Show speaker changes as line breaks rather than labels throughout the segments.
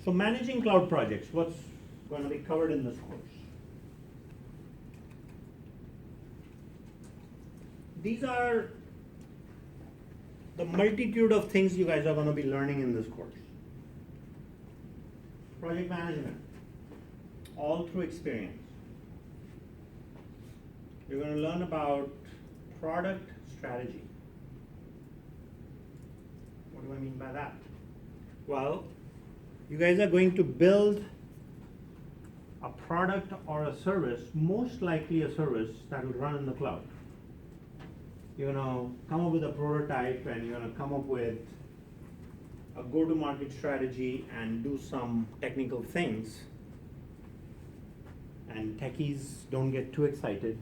So managing cloud projects, what's going to be covered in this course? These are the multitude of things you guys are going to be learning in this course. Project management, all through experience. You're going to learn about product strategy. What do I mean by that? Well, you guys are going to build a product or a service, most likely a service that will run in the cloud. You're going to come up with a prototype and you're going to come up with a go-to-market strategy and do some technical things. And techies, don't get too excited.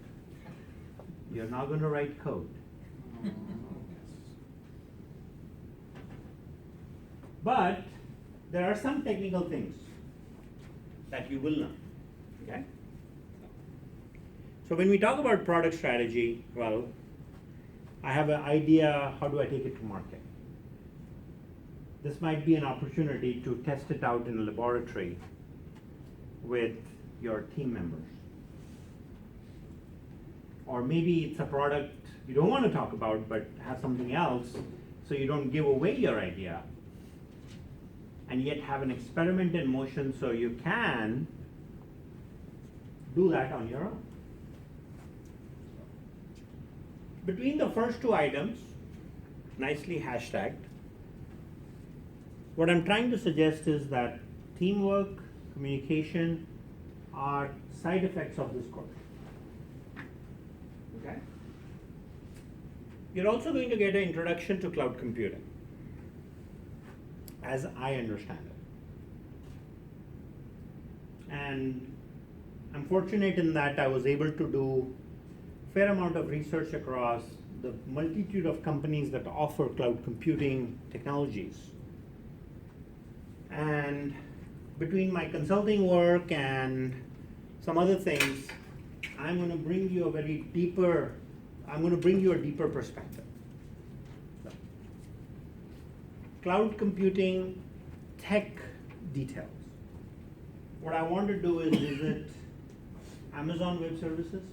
You're not going to write code. But there are some technical things that you will learn, okay? So when we talk about product strategy, well, I have an idea, how do I take it to market? This might be an opportunity to test it out in a laboratory with your team members. Or maybe it's a product you don't want to talk about but have something else so you don't give away your idea and yet have an experiment in motion so you can do that on your own. Between the first two items, nicely hashtagged, what I'm trying to suggest is that teamwork, communication are side effects of this course. Okay? You're also going to get an introduction to cloud computing, as I understand it. And I'm fortunate in that I was able to do a fair amount of research across the multitude of companies that offer cloud computing technologies. And between my consulting work and some other things, I'm going to bring you a deeper perspective. So, cloud computing tech details. What I want to do is visit Amazon Web Services,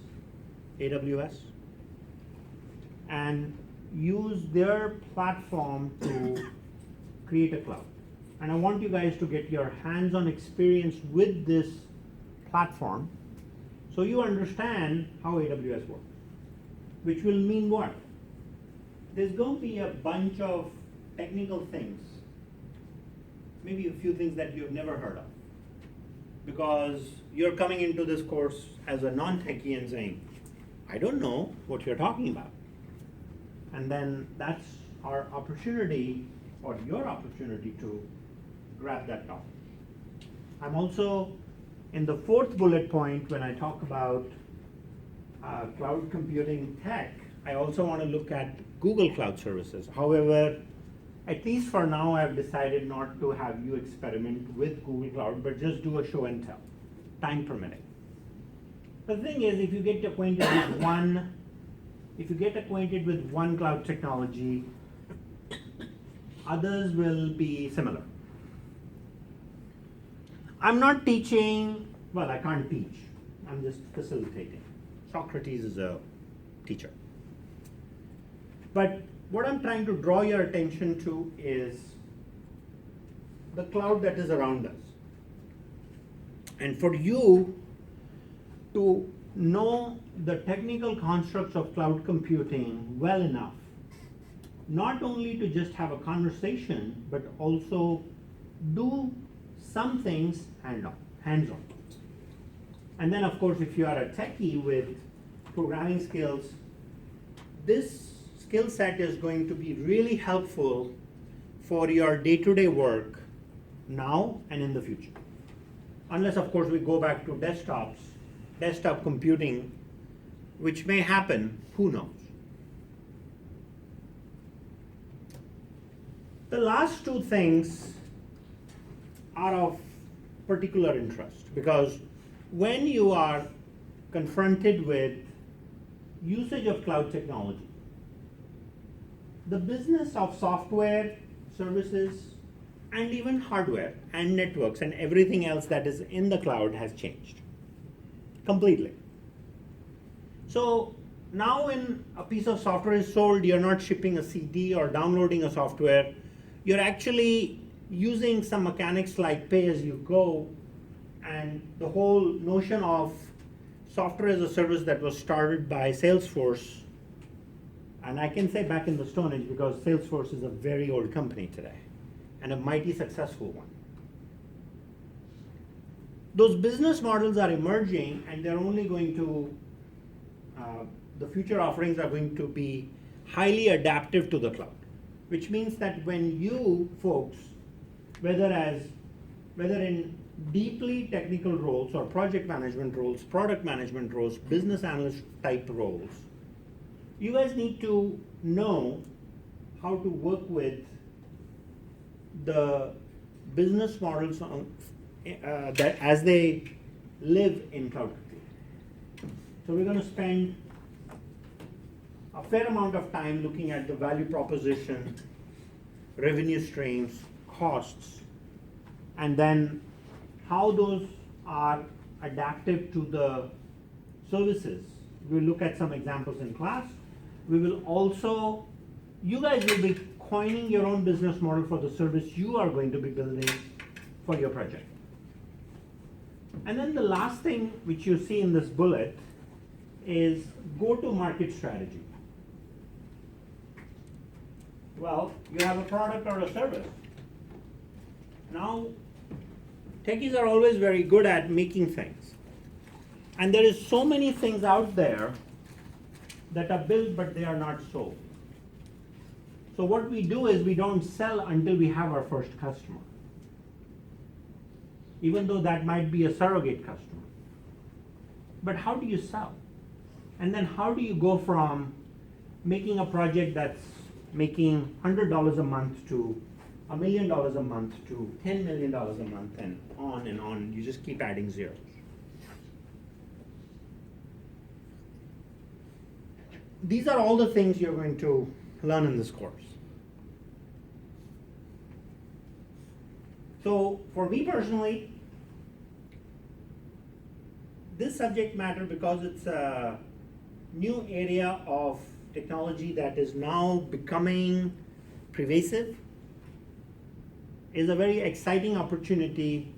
AWS, and use their platform to create a cloud. And I want you guys to get your hands-on experience with this platform so you understand how AWS works, which will mean what? There's going to be a bunch of technical things, maybe a few things that you've never heard of, because you're coming into this course as a non-techie and saying, I don't know what you're talking about. And then that's our opportunity, or your opportunity, to grab that knowledge. I'm also, in the fourth bullet point, when I talk about cloud computing tech, I also want to look at Google Cloud Services. However, at least for now, I've decided not to have you experiment with Google Cloud, but just do a show and tell, time permitting. The thing is, if you get acquainted with one cloud technology, others will be similar. I'm not teaching, well, I can't teach. I'm just facilitating. Socrates is a teacher. But what I'm trying to draw your attention to is the cloud that is around us. And for you to know the technical constructs of cloud computing well enough, not only to just have a conversation, but also do some things hands-on. And then, of course, if you are a techie with programming skills, this skill set is going to be really helpful for your day-to-day work now and in the future. Unless, of course, we go back to desktop computing, which may happen, who knows. The last two things are of particular interest, because when you are confronted with usage of cloud technology, the business of software, services, and even hardware and networks and everything else that is in the cloud has changed completely. So now when a piece of software is sold, you're not shipping a CD or downloading a software. You're actually using some mechanics like pay as you go, and the whole notion of software as a service that was started by Salesforce, and I can say back in the Stone Age because Salesforce is a very old company today and a mighty successful one. Those business models are emerging, and they're only going to, the future offerings are going to be highly adaptive to the cloud, which means that when you folks, whether in deeply technical roles or project management roles, product management roles, business analyst type roles, you guys need to know how to work with the business models that as they live in cloud computing. So we're going to spend a fair amount of time looking at the value proposition, revenue streams, costs, and then how those are adaptive to the services. We'll look at some examples in class. We will also, you guys will be coining your own business model for the service you are going to be building for your project. And then the last thing which you see in this bullet is go-to-market strategy. Well, you have a product or a service. Now, techies are always very good at making things. And there is so many things out there that are built but they are not sold. So what we do is we don't sell until we have our first customer, even though that might be a surrogate customer. But how do you sell? And then how do you go from making a project that's making $100 a month to $1 million a month to $10 million a month and on, you just keep adding zeros. These are all the things you're going to learn in this course. So for me personally, this subject matter, because it's a new area of technology that is now becoming pervasive, is a very exciting opportunity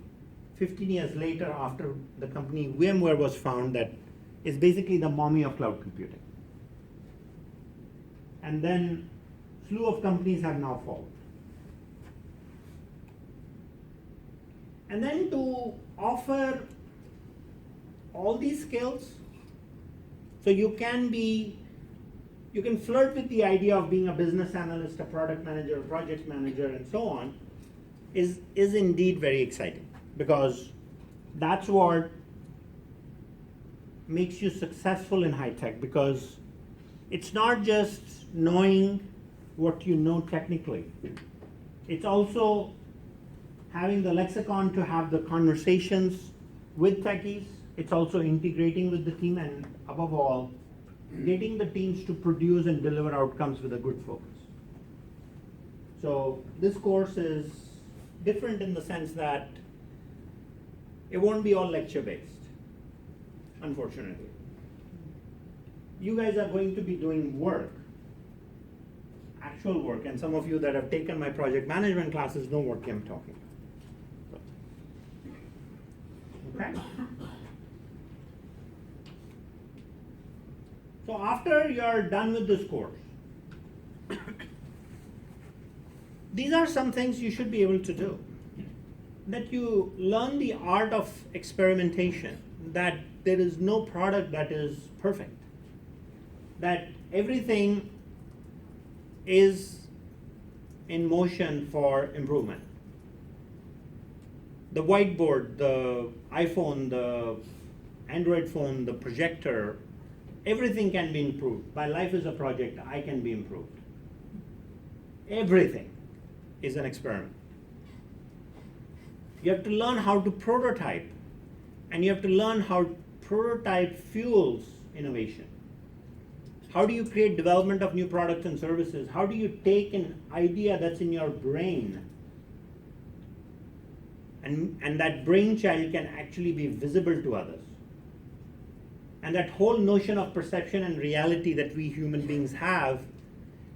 15 years later after the company VMware was found, that is basically the mommy of cloud computing. And then slew of companies have now followed. And then to offer all these skills, so you can flirt with the idea of being a business analyst, a product manager, a project manager, and so on, is indeed very exciting, because that's what makes you successful in high tech, because it's not just knowing what you know technically. It's also having the lexicon to have the conversations with techies. It's also integrating with the team, and above all, getting the teams to produce and deliver outcomes with a good focus. So this course is different in the sense that it won't be all lecture based, unfortunately. You guys are going to be doing work, actual work, and some of you that have taken my project management classes know what I'm talking about. Okay? So after you're done with this course, these are some things you should be able to do. That you learn the art of experimentation, that there is no product that is perfect, that everything is in motion for improvement. The whiteboard, the iPhone, the Android phone, the projector, everything can be improved. My life is a project, I can be improved. Everything is an experiment. You have to learn how to prototype, and you have to learn how prototype fuels innovation. How do you create development of new products and services? How do you take an idea that's in your brain and that brainchild can actually be visible to others. And that whole notion of perception and reality that we human beings have,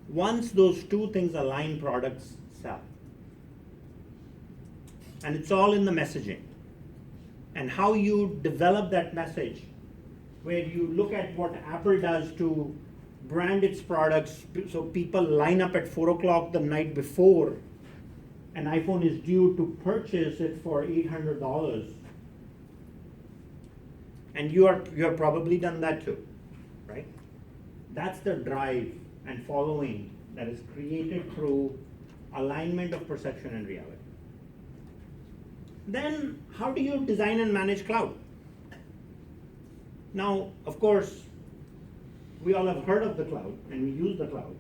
once those two things align, products sell. And it's all in the messaging. And how you develop that message, where you look at what Apple does to brand its products so people line up at 4 o'clock the night before an iPhone is due to purchase it for $800. And you have probably done that too, right? That's the drive and following that is created through alignment of perception and reality. Then how do you design and manage cloud? Now, of course, we all have heard of the cloud and we use the cloud.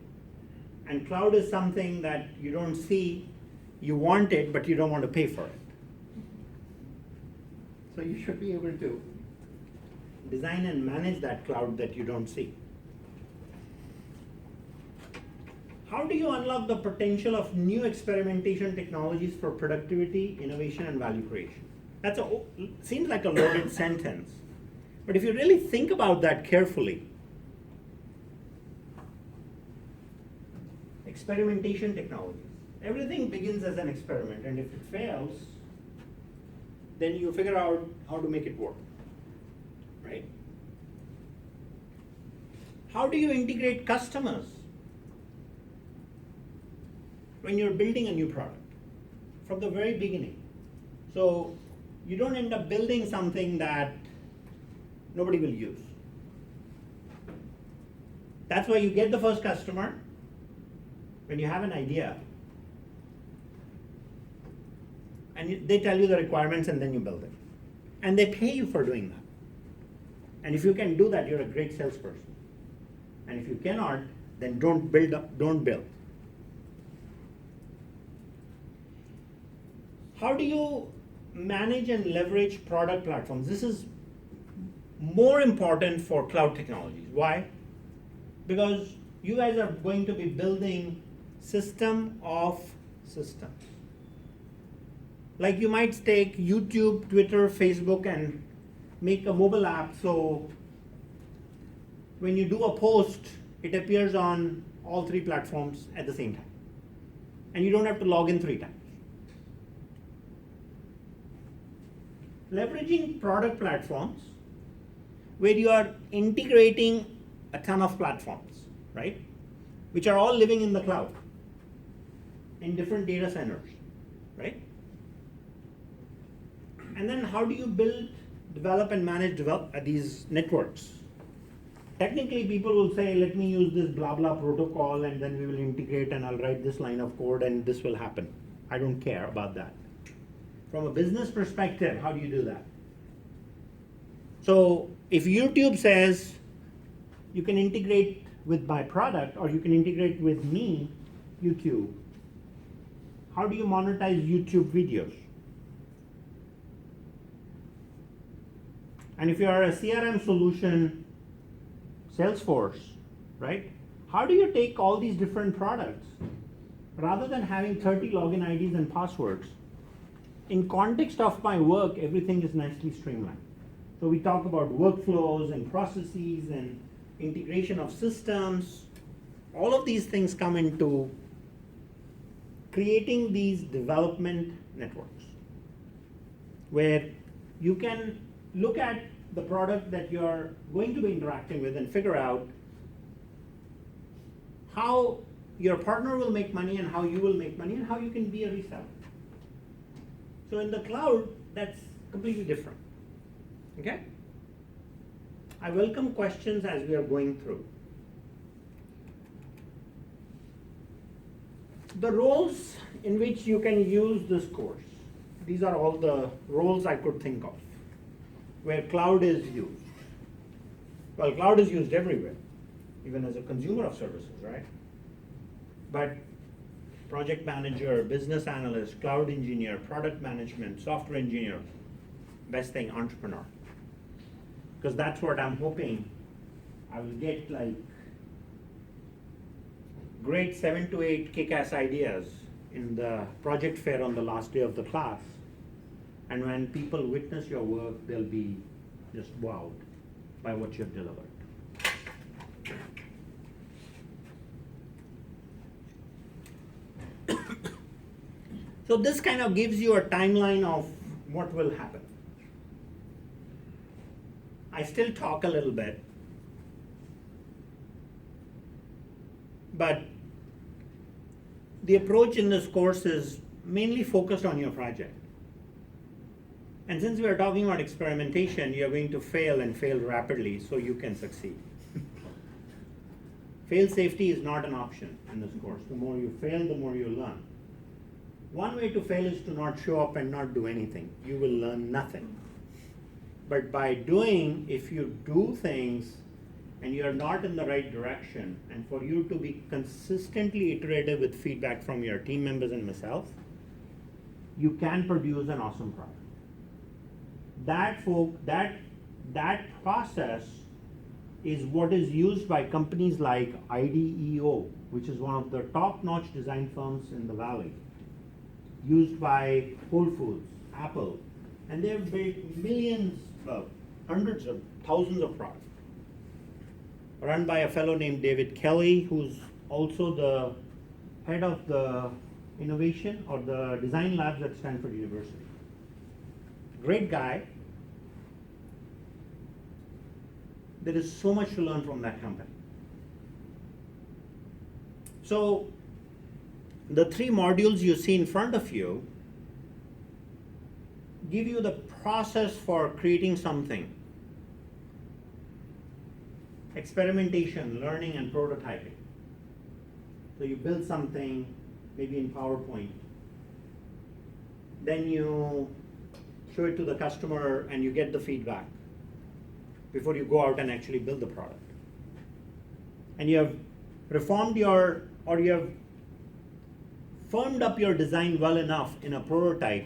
And cloud is something that you don't see, you want it, but you don't want to pay for it. So you should be able to design and manage that cloud that you don't see. How do you unlock the potential of new experimentation technologies for productivity, innovation, and value creation? Seems like a loaded sentence, but if you really think about that carefully, experimentation technologies. Everything begins as an experiment, and if it fails, then you figure out how to make it work, right? How do you integrate customers when you're building a new product from the very beginning? So you don't end up building something that nobody will use. That's why you get the first customer when you have an idea, and they tell you the requirements, and then you build it. And they pay you for doing that. And if you can do that, you're a great salesperson. And if you cannot, then don't build. How do you manage and leverage product platforms? This is more important for cloud technologies. Why? Because you guys are going to be building system of systems. Like you might take YouTube, Twitter, Facebook, and make a mobile app so when you do a post, it appears on all three platforms at the same time. And you don't have to log in 3 times. Leveraging product platforms where you are integrating a ton of platforms, right? Which are all living in the cloud, in different data centers, right? And then how do you build, develop, and manage these networks? Technically, people will say, let me use this blah blah protocol, and then we will integrate, and I'll write this line of code, and this will happen. I don't care about that. From a business perspective, how do you do that? So if YouTube says, you can integrate with my product, or you can integrate with me, YouTube, how do you monetize YouTube videos? And if you are a CRM solution, Salesforce, right? How do you take all these different products, rather than having 30 login IDs and passwords? In context of my work, everything is nicely streamlined. So we talk about workflows and processes and integration of systems. All of these things come into creating these development networks where you can look at the product that you're going to be interacting with and figure out how your partner will make money and how you will make money and how you can be a reseller. So in the cloud, that's completely different. Okay? I welcome questions as we are going through. The roles in which you can use this course. These are all the roles I could think of where cloud is used. Well, cloud is used everywhere, even as a consumer of services, right? But project manager, business analyst, cloud engineer, product management, software engineer, best thing, entrepreneur. Because that's what I'm hoping I will get, like great 7 to 8 kick-ass ideas in the project fair on the last day of the class. And when people witness your work, they'll be just wowed by what you've delivered. So this kind of gives you a timeline of what will happen. I still talk a little bit, but the approach in this course is mainly focused on your project. And since we are talking about experimentation, you're going to fail and fail rapidly so you can succeed. Fail safety is not an option in this course. The more you fail, the more you learn. One way to fail is to not show up and not do anything. You will learn nothing. But by doing, if you do things and you're not in the right direction, and for you to be consistently iterative with feedback from your team members and myself, you can produce an awesome product. That process is what is used by companies like IDEO, which is one of the top-notch design firms in the Valley, used by Whole Foods, Apple, and they have built millions, hundreds of thousands of products. Run by a fellow named David Kelly, who's also the head of the innovation or the design labs at Stanford University. Great guy. There is so much to learn from that company. So the 3 modules you see in front of you give you the process for creating something. Experimentation, learning, and prototyping. So you build something, maybe in PowerPoint. Then you show it to the customer and you get the feedback before you go out and actually build the product. And you have reformed you have firmed up your design well enough in a prototype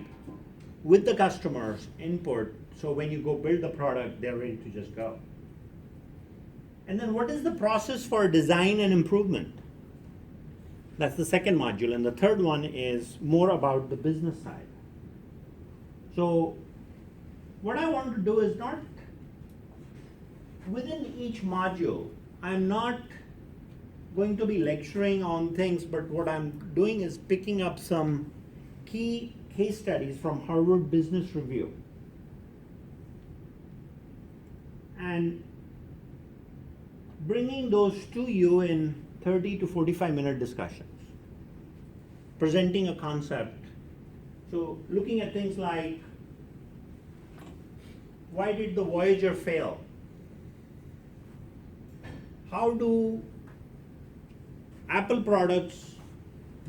with the customer's input, so when you go build the product, they're ready to just go. And then what is the process for design and improvement? That's the second module. And the third one is more about the business side. So what I want to do is not, within each module, I'm not going to be lecturing on things, but what I'm doing is picking up some key case studies from Harvard Business Review. And bringing those to you in 30 to 45-minute discussions, presenting a concept. So looking at things like, why did the Voyager fail? How do Apple products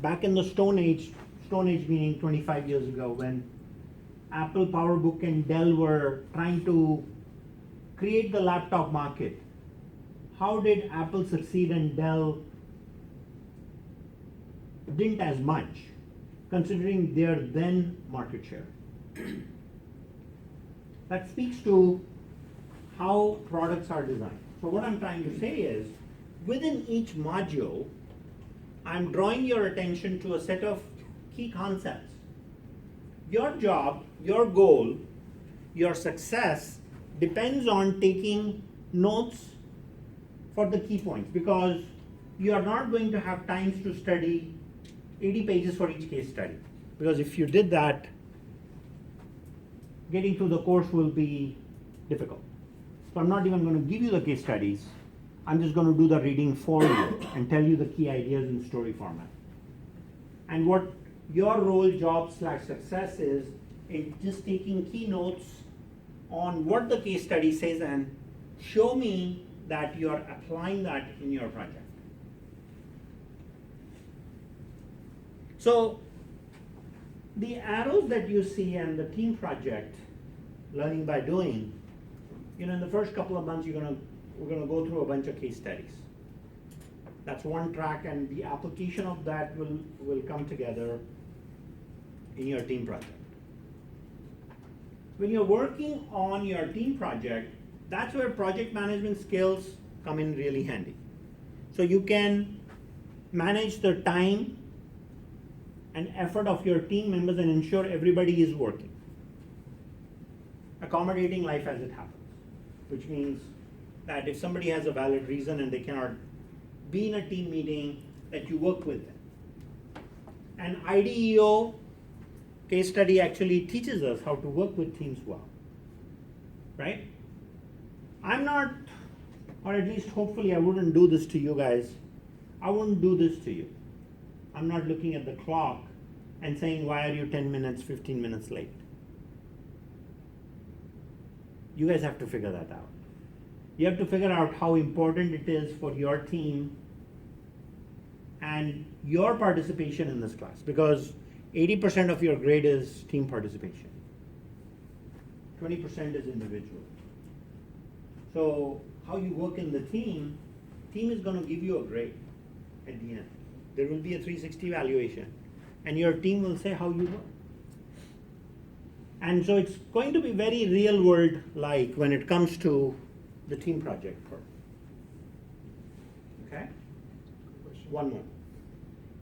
back in the Stone Age meaning 25 years ago, when Apple PowerBook and Dell were trying to create the laptop market, how did Apple succeed and Dell didn't as much, considering their then market share? That speaks to how products are designed. So what I'm trying to say is, within each module, I'm drawing your attention to a set of key concepts. Your job, your goal, your success depends on taking notes for the key points, because you are not going to have times to study 80 pages for each case study. Because if you did that, getting through the course will be difficult. So I'm not even going to give you the case studies. I'm just going to do the reading for you and tell you the key ideas in story format. And what your role, job / success is in just taking key notes on what the case study says and show me that you are applying that in your project. So the arrows that you see and the team project, learning by doing, in the first couple of months we're going to go through a bunch of case studies. That's one track, and the application of that will come together in your team project. When you're working on your team project, that's where project management skills come in really handy. So you can manage the time and effort of your team members and ensure everybody is working. accommodating life as it happens, which means that if somebody has a valid reason and they cannot be in a team meeting, that you work with them. And IDEO case study actually teaches us how to work with teams well, right? I'm not, or at least hopefully I wouldn't do this to you guys. I wouldn't do this to you. I'm not looking at the clock and saying, why are you 10 minutes, 15 minutes late? You guys have to figure that out. You have to figure out how important it is for your team and your participation in this class, because 80% of your grade is team participation. 20% is individual. So how you work in the team is going to give you a grade at the end. There will be a 360 evaluation, and your team will say how you work. And so it's going to be very real world like when it comes to the team project part. Okay? One more.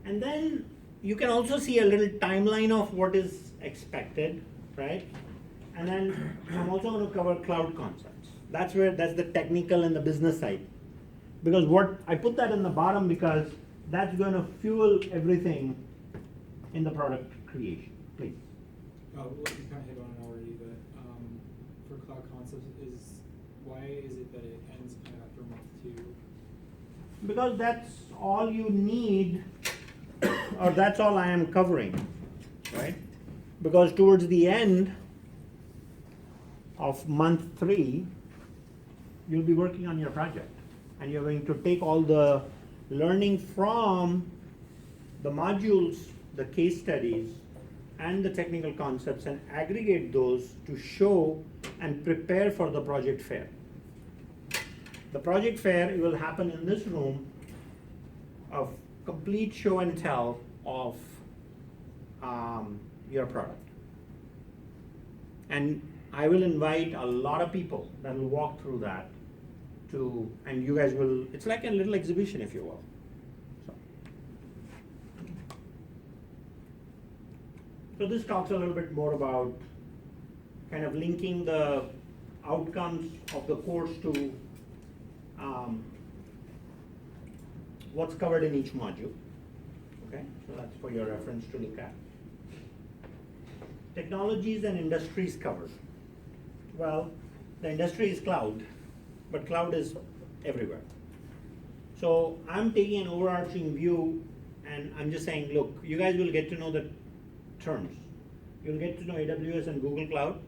And then you can also see a little timeline of what is expected, right? And then I'm also going to cover cloud concepts. That's the technical and the business side. Because what I put that in the bottom because that's going to fuel everything in the product creation. Please.
Well, you kind of hit on it already, but for cloud concepts, why is it that it ends kind of after month 2?
Because that's all you need, or that's all I am covering, right? Because towards the end of month 3, you'll be working on your project, and you're going to take all the learning from the modules, the case studies, and the technical concepts and aggregate those to show and prepare for the project fair. The project fair will happen in this room of complete show and tell of your product. And I will invite a lot of people that will walk through that and you guys will, it's like a little exhibition if you will. So this talks a little bit more about kind of linking the outcomes of the course to what's covered in each module. Okay, so that's for your reference to look at. Technologies and industries covered. Well, the industry is cloud, but cloud is everywhere. So I'm taking an overarching view and I'm just saying, look, you guys will get to know the terms. You'll get to know AWS and Google Cloud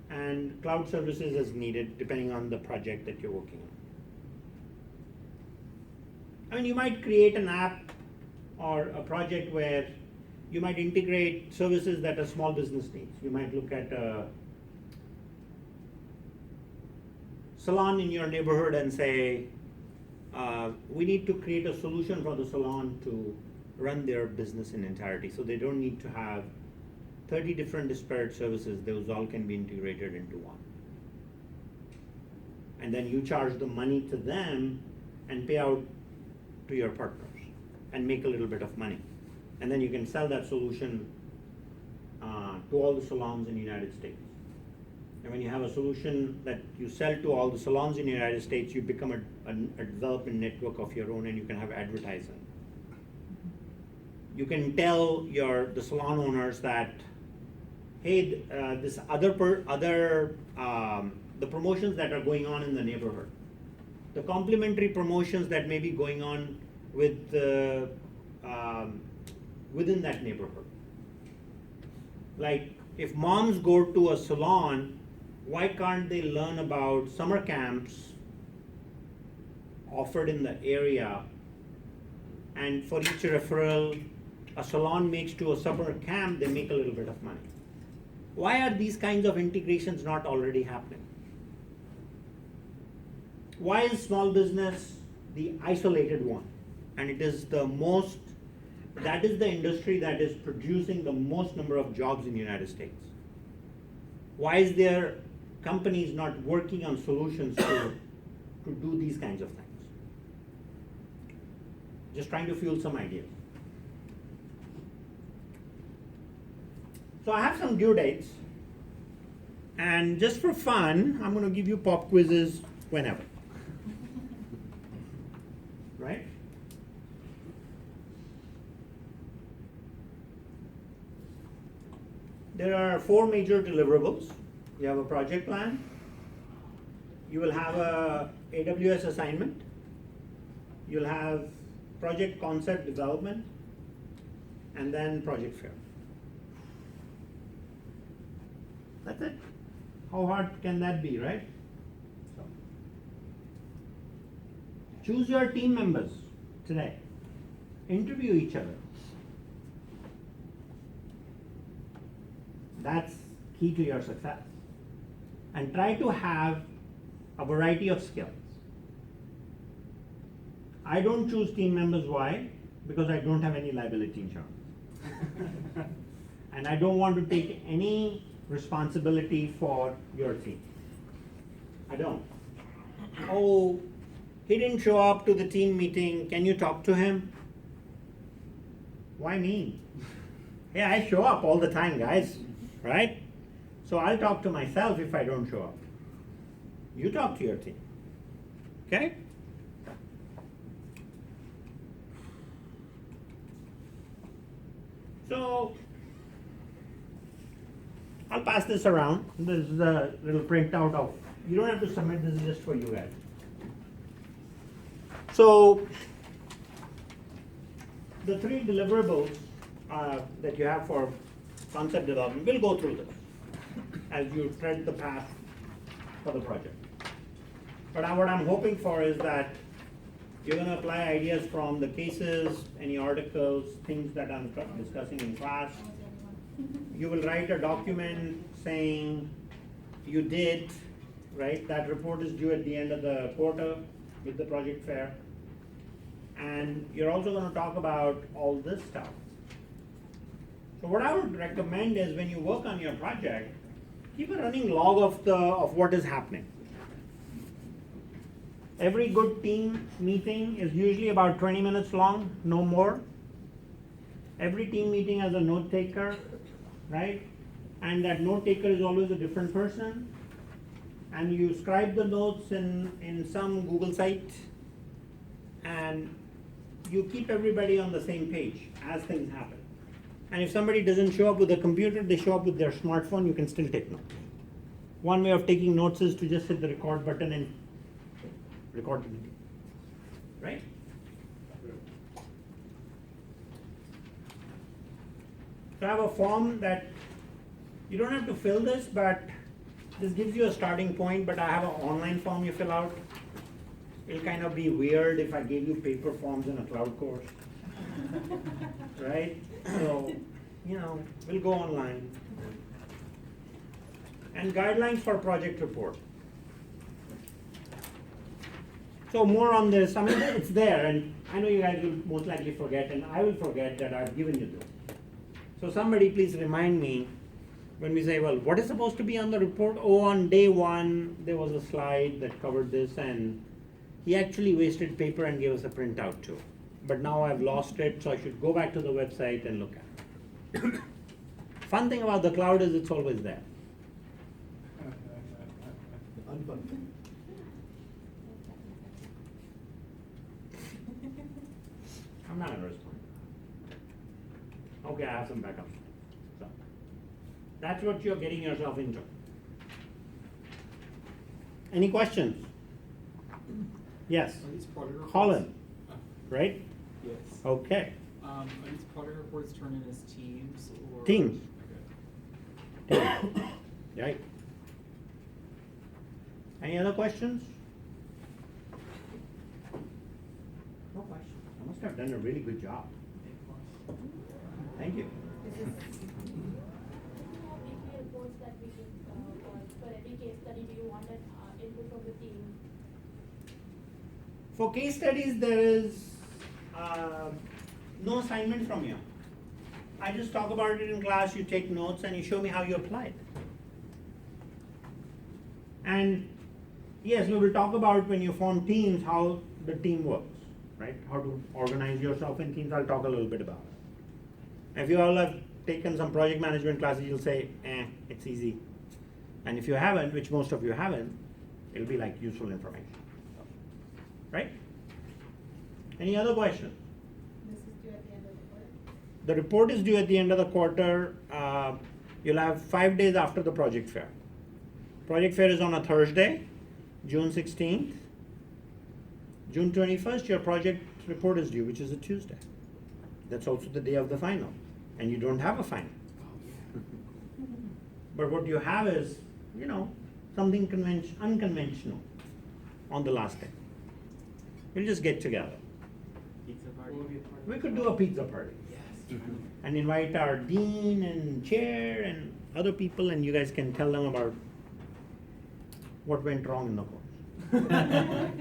and cloud services as needed depending on the project that you're working on. I mean, you might create an app or a project where you might integrate services that a small business needs. You might look at a salon in your neighborhood and say, we need to create a solution for the salon to run their business in entirety. So they don't need to have 30 different disparate services. Those all can be integrated into one. And then you charge the money to them and pay out to your partners and make a little bit of money. And then you can sell that solution to all the salons in the United States. And when you have a solution that you sell to all the salons in the United States, you become a development network of your own and you can have advertising. You can tell the salon owners that, hey, this the promotions that are going on in the neighborhood, the complementary promotions that may be going on with within that neighborhood. Like if moms go to a salon, why can't they learn about summer camps offered in the area, and for each referral a salon makes to a summer camp, they make a little bit of money. Why are these kinds of integrations not already happening? Why is small business the isolated one? And it is that is the industry that is producing the most number of jobs in the United States. Why is there companies not working on solutions to do these kinds of things? Just trying to fuel some ideas. So I have some due dates, And just for fun, I'm going to give you pop quizzes whenever. Right? There are 4 major deliverables. You have a project plan. You will have a AWS assignment. You'll have project concept development, and then project fair. That's it. How hard can that be, right? So, choose your team members today. Interview each other. That's key to your success. And try to have a variety of skills. I don't choose team members. Why? Because I don't have any liability insurance. And I don't want to take any responsibility for your team. I don't. Oh, he didn't show up to the team meeting. Can you talk to him? Why me? Hey, I show up all the time, guys. Right? So I'll talk to myself if I don't show up. You talk to your team. Okay? So I'll pass this around. This is a little printout of, you don't have to submit, this is just for you guys. So the 3 deliverables that you have for concept development, we'll go through this as you tread the path for the project. But what I'm hoping for is that you're going to apply ideas from the cases, any articles, things that I'm discussing in class. You will write a document saying you did, right? That report is due at the end of the quarter with the project fair. And you're also going to talk about all this stuff. So what I would recommend is when you work on your project, keep a running log of what is happening. Every good team meeting is usually about 20 minutes long, no more. Every team meeting has a note taker, right? And that note taker is always a different person. And you scribe the notes in some Google site, and you keep everybody on the same page as things happen. And if somebody doesn't show up with a computer, they show up with their smartphone, you can still take notes. One way of taking notes is to just hit the record button and record the meeting, right? So I have a form that you don't have to fill this, but this gives you a starting point, but I have an online form you fill out. It'll kind of be weird if I gave you paper forms in a cloud course, right? So, we'll go online. And guidelines for project report. So more on this, I mean, it's there, and I know you guys will most likely forget, and I will forget that I've given you this. So somebody please remind me when we say, well, what is supposed to be on the report? Oh, on day 1, there was a slide that covered this, and he actually wasted paper and gave us a printout too. But now I've lost it, so I should go back to the website and look at it. Fun thing about the cloud is it's always there.
Unfun.
I'm not going to respond. Okay, I have some backup. So that's what you're getting yourself into. Any questions? Yes.
Are these project reports?
Colin,
Oh,
right?
yes.
Okay.
Are these project reports turned in as teams or?
Teams.
Okay.
Right. Any other questions? No questions. I must have done a really good job. Thank you.
Weekly reports that we give for every case study. Do you want an input from the team?
For case studies, there is no assignment from you. I just talk about it in class, you take notes, and you show me how you apply it. And yes, we will talk about when you form teams, how the team works, right? How to organize yourself in teams, I'll talk a little bit about it. If you all have taken some project management classes, you'll say, it's easy. And if you haven't, which most of you haven't, it'll be like useful information. Right? Any other questions?
This is due at the end of the quarter?
The report is due at the end of the quarter. You'll have 5 days after the project fair. Project fair is on a Thursday, June 16th. June 21st, your project report is due, which is a Tuesday. That's also the day of the final, and you don't have a final. But what you have is, something unconventional on the last day. We'll just get together.
Pizza party.
Will it be a part of
We
the
could
trial?
do a pizza party
Yes.
and invite our dean and chair and other people, and you guys can tell them about what went wrong in the course.